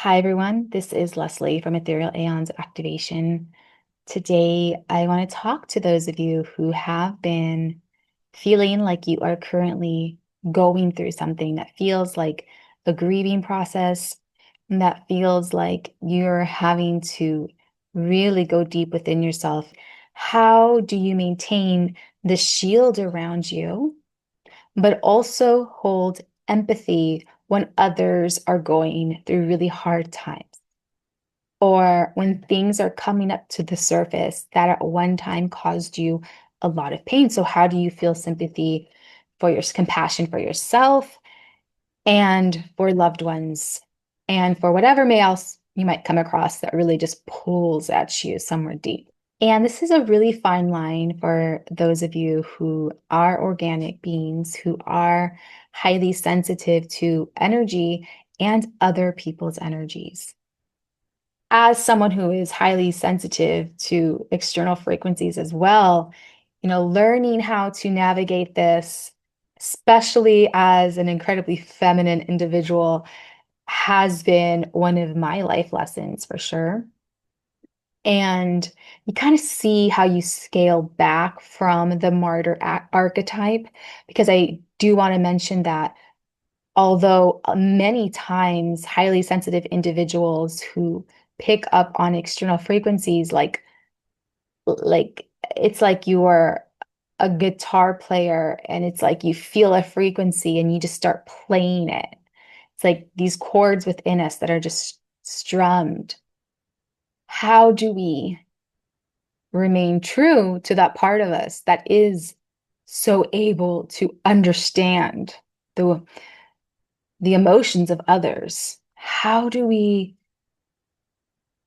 Hi, everyone. This is Leslie from Ethereal Aeons Activation. Today, I want to talk to those of you who have been feeling like you are currently going through something that feels like a grieving process, and that feels like you're having to really go deep within yourself. How do you maintain the shield around you, but also hold empathy when others are going through really hard times? Or when things are coming up to the surface that at one time caused you a lot of pain. So, how do you feel sympathy for your compassion for yourself and for loved ones and for whatever may else you might come across that really just pulls at you somewhere deep? And this is a really fine line for those of you who are organic beings, who are highly sensitive to energy and other people's energies. As someone who is highly sensitive to external frequencies as well, learning how to navigate this, especially as an incredibly feminine individual, has been one of my life lessons for sure. And you kind of see how you scale back from the martyr archetype, because I do want to mention that although many times highly sensitive individuals who pick up on external frequencies, like it's like you are a guitar player and it's like you feel a frequency and you just start playing it. It's like these chords within us that are just strummed. How do we remain true to that part of us that is so able to understand the the emotions of others? How do we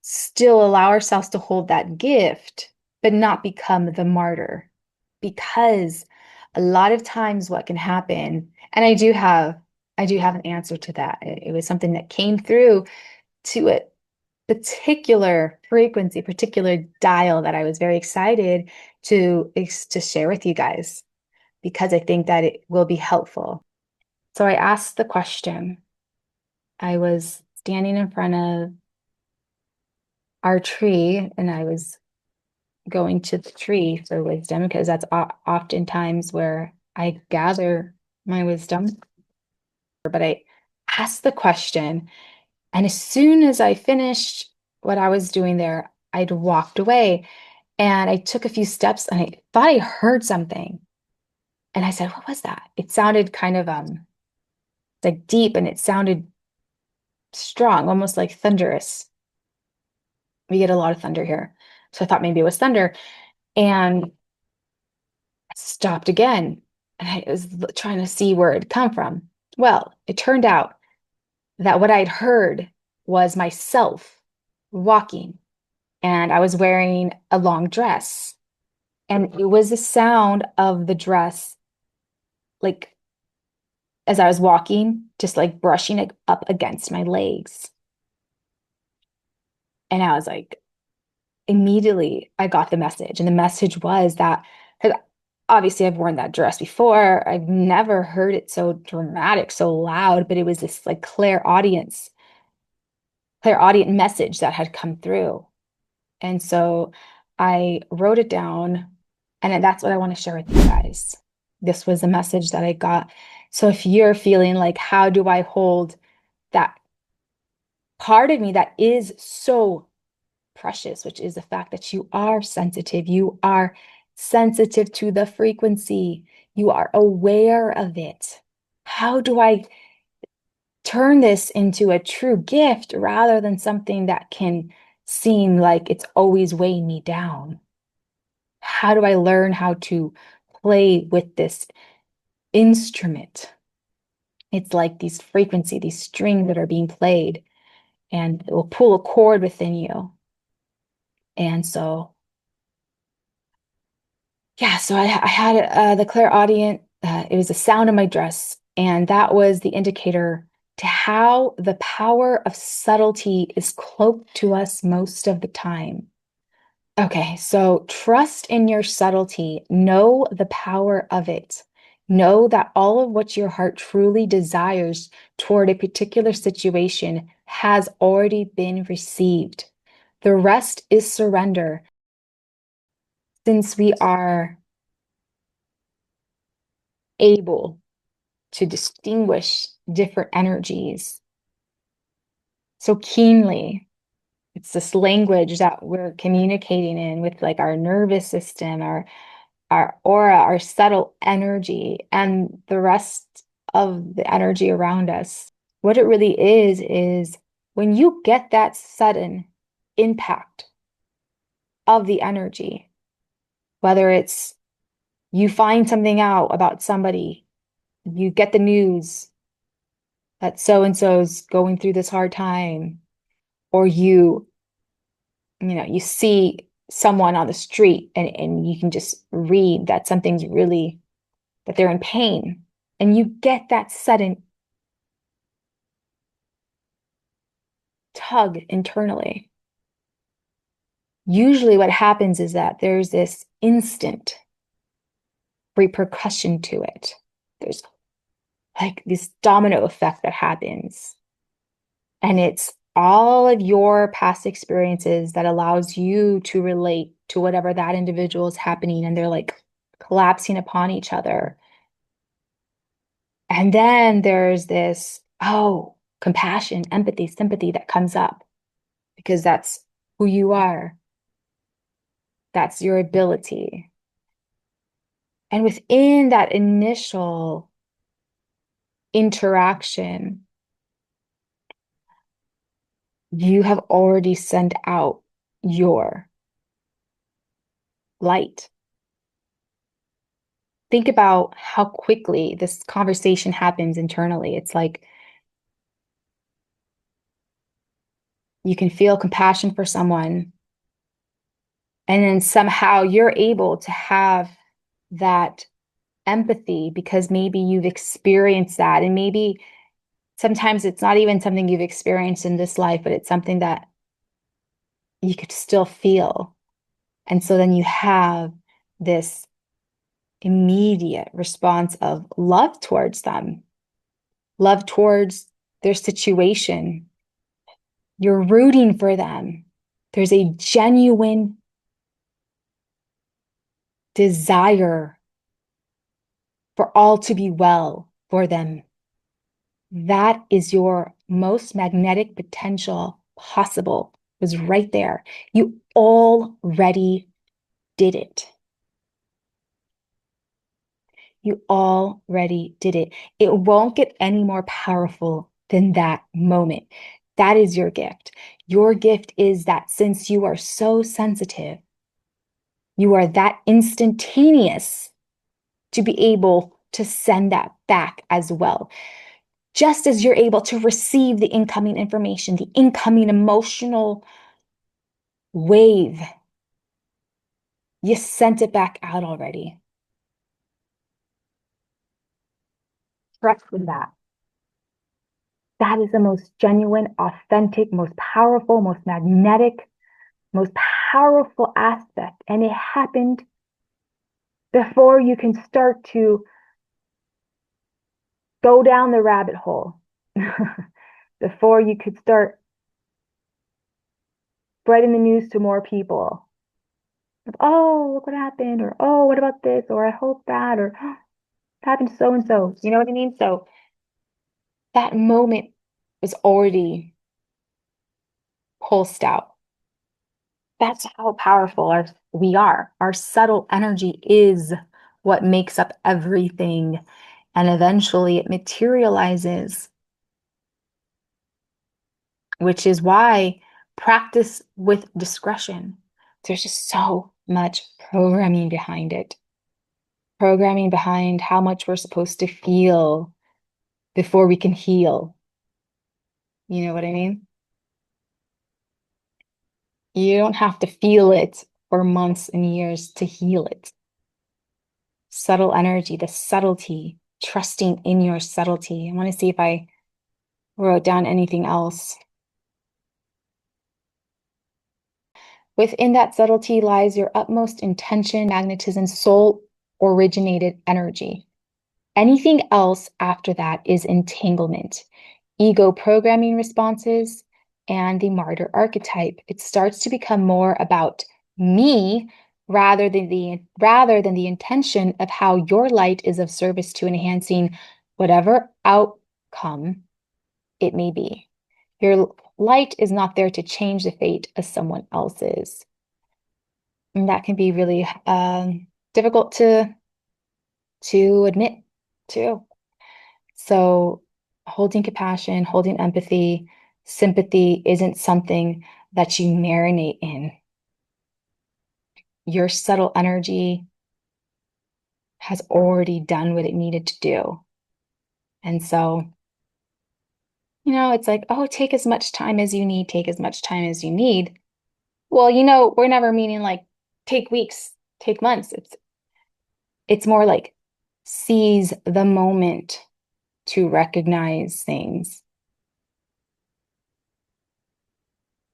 still allow ourselves to hold that gift, but not become the martyr? Because a lot of times what can happen, and I do have an answer to that. It was something that came through to a particular frequency, particular dial that I was very excited to share with you guys because I think that it will be helpful. So I asked the question. I was standing in front of our tree and I was going to the tree for wisdom because that's oftentimes where I gather my wisdom. But I asked the question, and as soon as I finished what I was doing there, I'd walked away and I took a few steps and I thought I heard something. And I said, "What was that?" It sounded kind of like deep, and it sounded strong, almost like thunderous. We get a lot of thunder here. So I thought maybe it was thunder. And I stopped again. And I was trying to see where it'd come from. Well, it turned out that what I'd heard was myself walking, and I was wearing a long dress. And it was the sound of the dress, like as I was walking, just like brushing it up against my legs. And I was like, immediately I got the message. And the message was that, 'cause obviously I've worn that dress before. I've never heard it so dramatic, so loud, but it was this like clairaudient message that had come through. And so I wrote it down, and that's what I want to share with you guys. This was a message that I got. So if you're feeling like, how do I hold that part of me that is so precious, which is the fact that you are sensitive. You are sensitive to the frequency. You are aware of it. How do I turn this into a true gift rather than something that can seem like it's always weighing me down? How do I learn how to play with this instrument? It's like these frequency, these strings that are being played, and it will pull a chord within you. And so yeah, so I had the clairaudient, it was the sound of my dress, and that was the indicator to how the power of subtlety is cloaked to us most of the time. Okay, so trust in your subtlety, know the power of it, Know that all of what your heart truly desires toward a particular situation has already been received. The rest is surrender. Since we are able to distinguish different energies so keenly, it's this language that we're communicating in with like our nervous system, our aura, our subtle energy, and the rest of the energy around us. What it really is when you get that sudden impact of the energy, whether it's you find something out about somebody, you get the news that so and so's going through this hard time, or you see someone on the street and you can just read that something's really, that they're in pain, and you get that sudden tug internally. Usually what happens is that there's this instant repercussion to it. There's like this domino effect that happens. And it's all of your past experiences that allows you to relate to whatever that individual is happening. And they're like collapsing upon each other. And then there's this, oh, compassion, empathy, sympathy that comes up because that's who you are. That's your ability. And within that initial interaction, you have already sent out your light. Think about how quickly this conversation happens internally. It's like you can feel compassion for someone, and then somehow you're able to have that empathy because maybe you've experienced that. And maybe sometimes it's not even something you've experienced in this life, but it's something that you could still feel. And so then you have this immediate response of love towards them, love towards their situation. You're rooting for them. There's a genuine desire for all to be well for them. That is your most magnetic potential possible. It was right there. You already did it. You already did it. It won't get any more powerful than that moment. That is your gift. Your gift is that since you are so sensitive, you are that instantaneous to be able to send that back as well. Just as you're able to receive the incoming information, the incoming emotional wave, you sent it back out already. Trust in that. That is the most genuine, authentic, most powerful, most magnetic, most powerful aspect. And it happened before you can start to go down the rabbit hole, before you could start spreading the news to more people. Oh, look what happened, or oh, what about this, or I hope that, or oh, it happened to so and so. You know what I mean? So that moment was already pulsed out. That's how powerful we are. Our subtle energy is what makes up everything. And eventually it materializes, which is why practice with discretion. There's just so much programming behind it. Programming behind how much we're supposed to feel before we can heal. You know what I mean? You don't have to feel it for months and years to heal it. Subtle energy, the subtlety, trusting in your subtlety. I want to see if I wrote down anything else. Within that subtlety lies your utmost intention, magnetism, soul originated energy. Anything else after that is entanglement, ego programming responses, and the martyr archetype. It starts to become more about me rather than the intention of how your light is of service to enhancing whatever outcome it may be. Your light is not there to change the fate of someone else's. And that can be really difficult to admit too. So holding compassion, holding empathy, sympathy isn't something that you marinate in. Your subtle energy has already done what it needed to do. And so, it's like, oh, take as much time as you need, take as much time as you need. Well, we're never meaning like take weeks, take months. It's more like seize the moment to recognize things,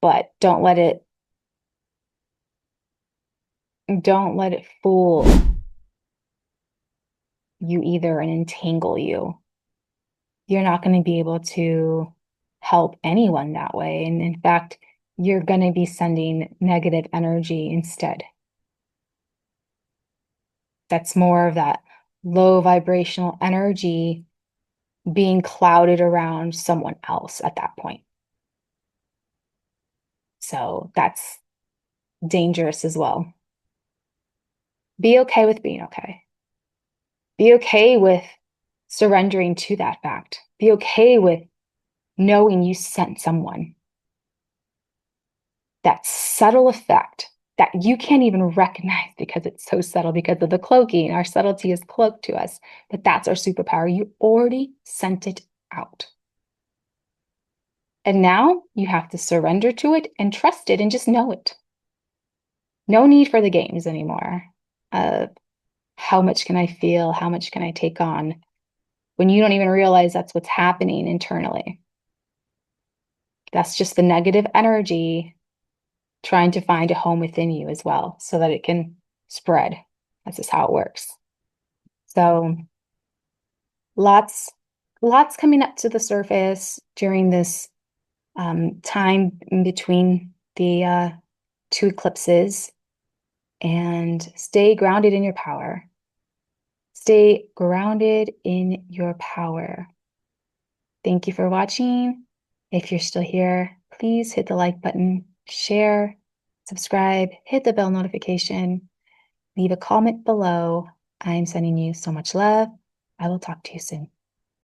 but don't let it fool you either and entangle you. You're not going to be able to help anyone that way. And in fact, you're going to be sending negative energy instead. That's more of that low vibrational energy being clouded around someone else at that point. So that's dangerous as well. Be okay with being okay. Be okay with surrendering to that fact. Be okay with knowing you sent someone. That subtle effect that you can't even recognize because it's so subtle because of the cloaking. Our subtlety is cloaked to us, but that's our superpower. You already sent it out. And now you have to surrender to it and trust it and just know it. No need for the games anymore. How much can I feel? How much can I take on? When you don't even realize that's what's happening internally. That's just the negative energy trying to find a home within you as well so that it can spread. That's just how it works. So lots coming up to the surface during this time in between the two eclipses, and stay grounded in your power. Stay grounded in your power. Thank you for watching. If you're still here, please hit the like button, share, subscribe, hit the bell notification, leave a comment below. I'm sending you so much love. I will talk to you soon.